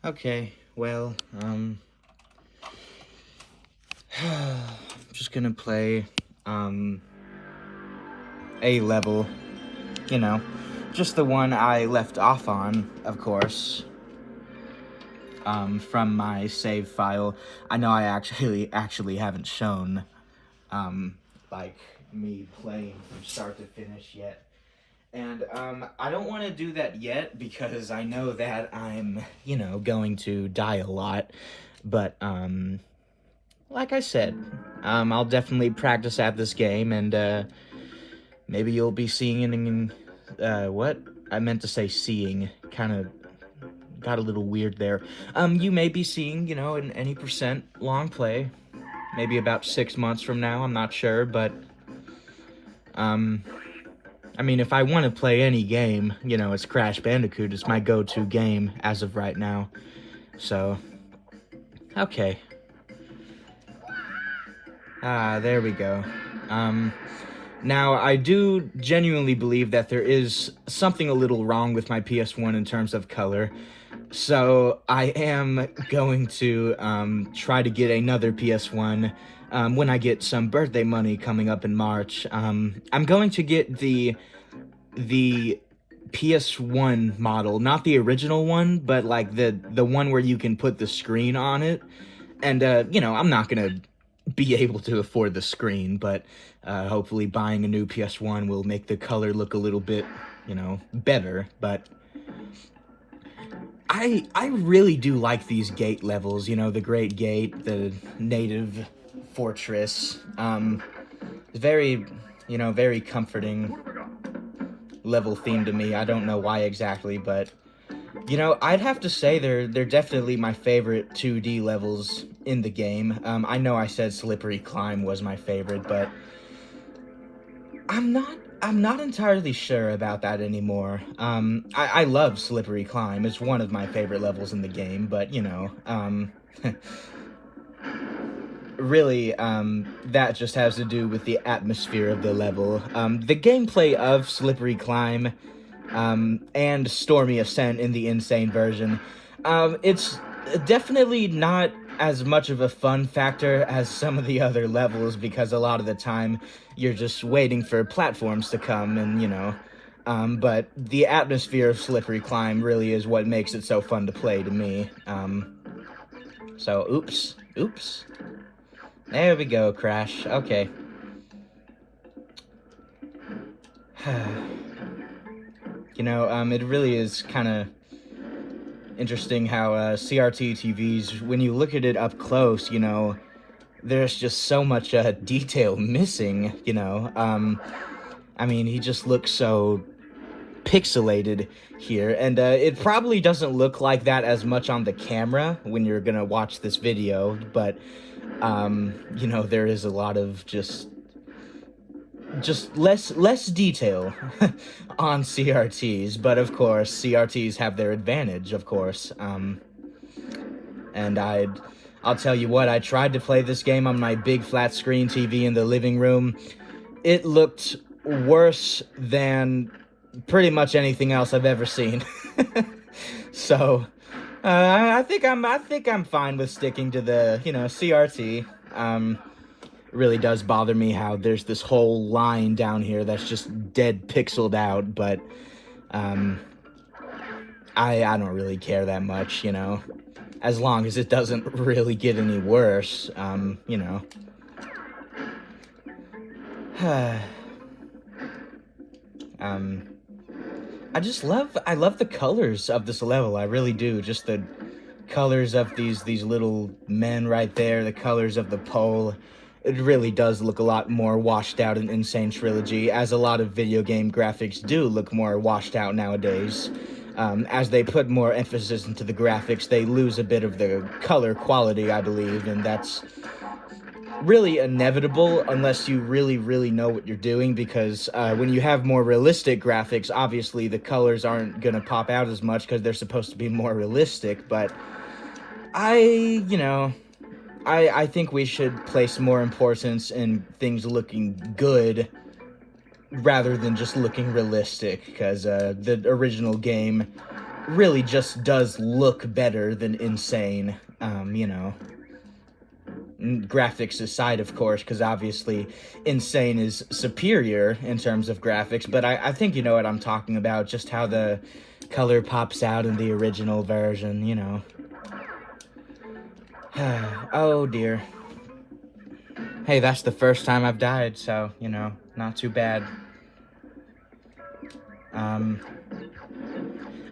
Okay, well, just gonna play, a level, you know, just the one I left off on, of course, from my save file. I know I actually haven't shown, like, me playing from start to finish yet. And, I don't want to do that yet because I know that I'm, going to die a lot. But, like I said, I'll definitely practice at this game, and, maybe you'll be seeing it in, what? I meant to say seeing, kind of got a little weird there. You may be seeing, an any percent long play, maybe about 6 months from now, I'm not sure, but, I mean, if I want to play any game, it's Crash Bandicoot. It's my go-to game as of right now. So, okay. There we go. Now, I do genuinely believe that there is something a little wrong with my PS1 in terms of color. So, I am going to, try to get another PS1, when I get some birthday money coming up in March. I'm going to get the PS1 model, not the original one, but like the one where you can put the screen on it. And, I'm not gonna be able to afford the screen, but hopefully buying a new PS1 will make the color look a little bit, better. But I really do like these gate levels, the Great Gate, the native fortress. It's very, very comforting level theme to me. I don't know why exactly, but I'd have to say they're definitely my favorite 2D levels in the game. I know I said Slippery Climb was my favorite, but I'm not entirely sure about that anymore. I love Slippery Climb. It's one of my favorite levels in the game, but really, that just has to do with the atmosphere of the level. The gameplay of Slippery Climb, and Stormy Ascent in the Insane version, it's definitely not as much of a fun factor as some of the other levels, because a lot of the time you're just waiting for platforms to come, and, but the atmosphere of Slippery Climb really is what makes it so fun to play to me. So, oops. There we go, Crash. Okay. It really is kind of interesting how CRT TVs, when you look at it up close, there's just so much detail missing, I mean, he just looks so pixelated here, and it probably doesn't look like that as much on the camera when you're gonna watch this video, but there is a lot of just less detail on CRTs, but of course CRTs have their advantage, of course. And I'll tell you what, I tried to play this game on my big flat screen TV in the living room. It looked worse than pretty much anything else I've ever seen. So I think I'm fine with sticking to the CRT. It really does bother me how there's this whole line down here that's just dead pixeled out, but I don't really care that much, as long as it doesn't really get any worse. I love the colors of this level. I really do. Just the colors of these little men right there, the colors of the pole. It really does look a lot more washed out in Insane Trilogy, as a lot of video game graphics do look more washed out nowadays. As they put more emphasis into the graphics, they lose a bit of the color quality, I believe, and that's really inevitable unless you really, really know what you're doing, because when you have more realistic graphics, obviously the colors aren't gonna pop out as much because they're supposed to be more realistic, but I think we should place more importance in things looking good rather than just looking realistic, because the original game really just does look better than Insane, you know. Graphics aside, of course, because obviously Insane is superior in terms of graphics, but I think you know what I'm talking about, just how the color pops out in the original version, you know. Oh, dear. Hey, that's the first time I've died, so, you know, not too bad.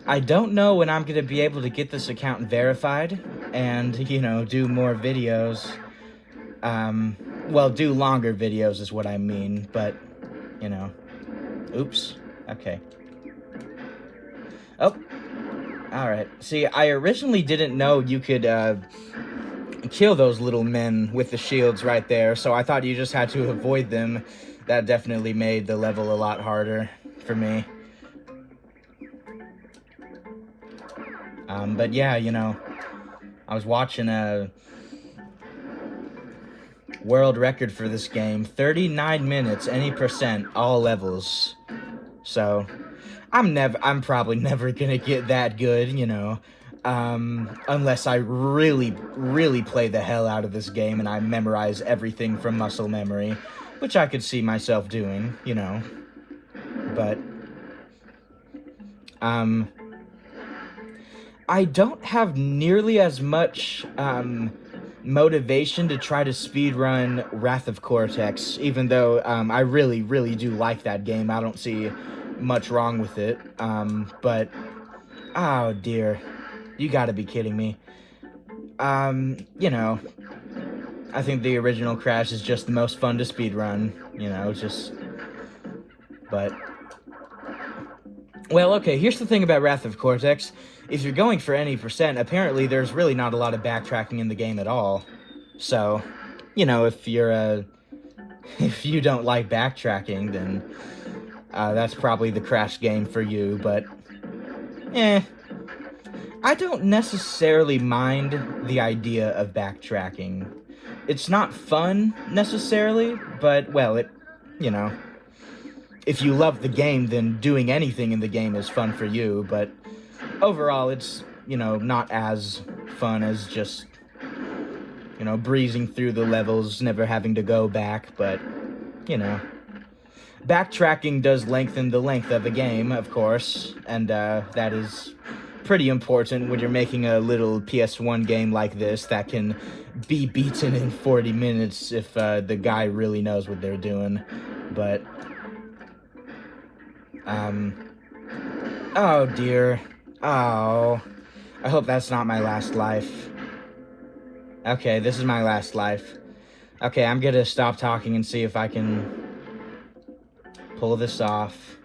I don't know when I'm going to be able to get this account verified and, you know, do more videos. Well, do longer videos is what I mean, but, you know. Oops. Okay. Oh. Alright. See, I originally didn't know you could, kill those little men with the shields right there, so I thought you just had to avoid them. That definitely made the level a lot harder for me. But yeah, you know, I was watching a world record for this game, 39 minutes, any percent, all levels. So, I'm probably never gonna get that good, you know, unless I really, really play the hell out of this game and I memorize everything from muscle memory, which I could see myself doing, you know, but, I don't have nearly as much, motivation to try to speedrun Wrath of Cortex, even though, I really, really do like that game. I don't see much wrong with it, but, oh dear, you gotta be kidding me. You know, I think the original Crash is just the most fun to speedrun, you know, but, well, okay, here's the thing about Wrath of Cortex. If you're going for any percent, apparently there's really not a lot of backtracking in the game at all. So, you know, if you don't like backtracking, then that's probably the Crash game for you, but I don't necessarily mind the idea of backtracking. It's not fun, necessarily, but, well, you know, if you love the game, then doing anything in the game is fun for you, but overall, it's, you know, not as fun as just, you know, breezing through the levels, never having to go back, but, you know. Backtracking does lengthen the length of a game, of course, and that is pretty important when you're making a little PS1 game like this that can be beaten in 40 minutes if the guy really knows what they're doing, but, oh dear. Oh, I hope that's not my last life. Okay, this is my last life. Okay, I'm gonna stop talking and see if I can pull this off.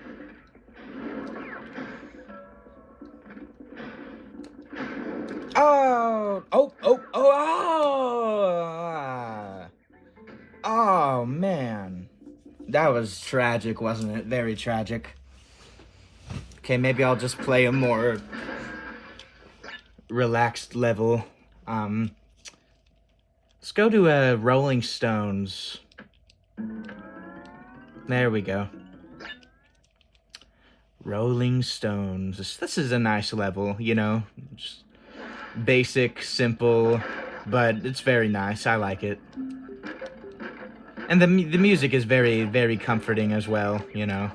Oh, man. That was tragic, wasn't it? Very tragic. Okay, maybe I'll just play a more relaxed level. Let's go to Rolling Stones. There we go. Rolling Stones. This is a nice level, you know. Just basic, simple, but it's very nice. I like it. And the music is very, very comforting as well, you know.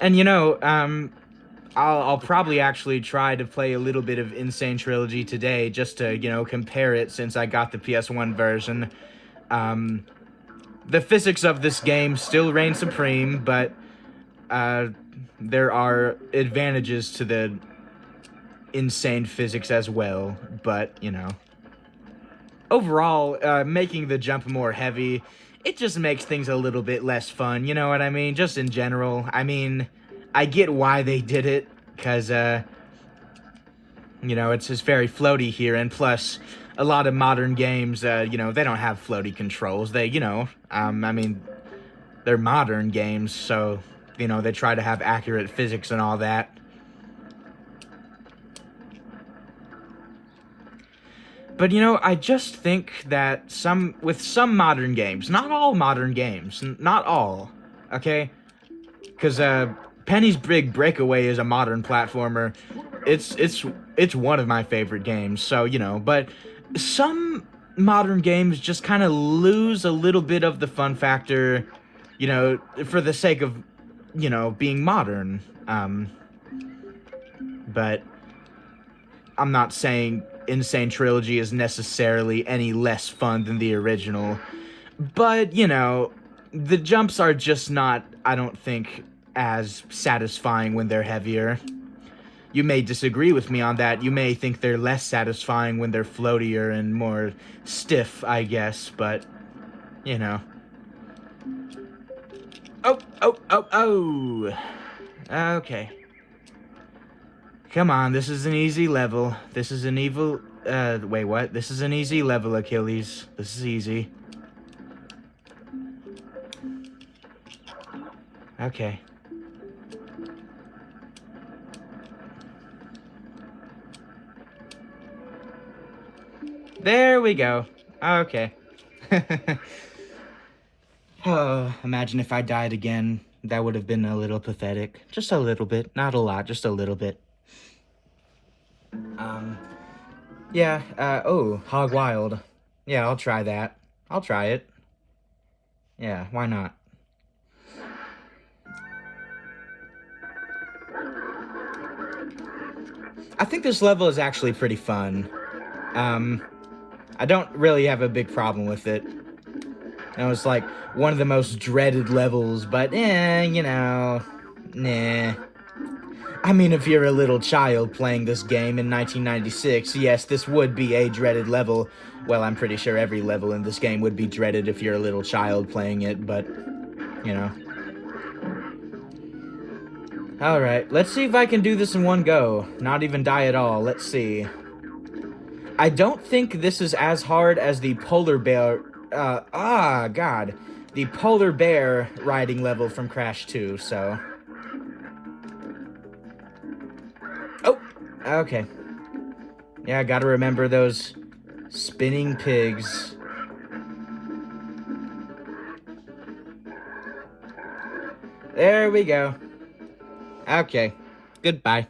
And you know, I'll probably actually try to play a little bit of Insane Trilogy today just to, you know, compare it since I got the PS1 version. The physics of this game still reign supreme, but there are advantages to the insane physics as well, but, you know. Overall, making the jump more heavy, it just makes things a little bit less fun, you know what I mean? Just in general. I mean, I get why they did it, because, you know, it's just very floaty here, and plus, a lot of modern games, you know, they don't have floaty controls. They, you know, I mean, they're modern games, so, you know, they try to have accurate physics and all that. But you know, I just think that with some modern games, not all modern games, not all, okay? Because Penny's Big Breakaway is a modern platformer. It's one of my favorite games. So you know, but some modern games just kind of lose a little bit of the fun factor, you know, for the sake of, you know, being modern. But I'm not saying Insane Trilogy is necessarily any less fun than the original. But, you know, the jumps are just not, I don't think, as satisfying when they're heavier. You may disagree with me on that. You may think they're less satisfying when they're floatier and more stiff, I guess, but, you know. Oh! Okay. Come on, this is an easy level. This is an evil... wait, what? This is an easy level, Achilles. This is easy. Okay. There we go. Okay. Oh, imagine if I died again. That would have been a little pathetic. Just a little bit. Not a lot, just a little bit. Yeah, oh, Hog Wild. Yeah, I'll try that. I'll try it. Yeah, why not? I think this level is actually pretty fun. I don't really have a big problem with it. You know, it's like one of the most dreaded levels, but you know, nah. I mean, if you're a little child playing this game in 1996, yes, this would be a dreaded level. Well, I'm pretty sure every level in this game would be dreaded if you're a little child playing it, but, you know. Alright, let's see if I can do this in one go. Not even die at all, let's see. I don't think this is as hard as the polar bear, God. The polar bear riding level from Crash 2, so... Oh, okay. Yeah, I gotta remember those spinning pigs. There we go. Okay, goodbye.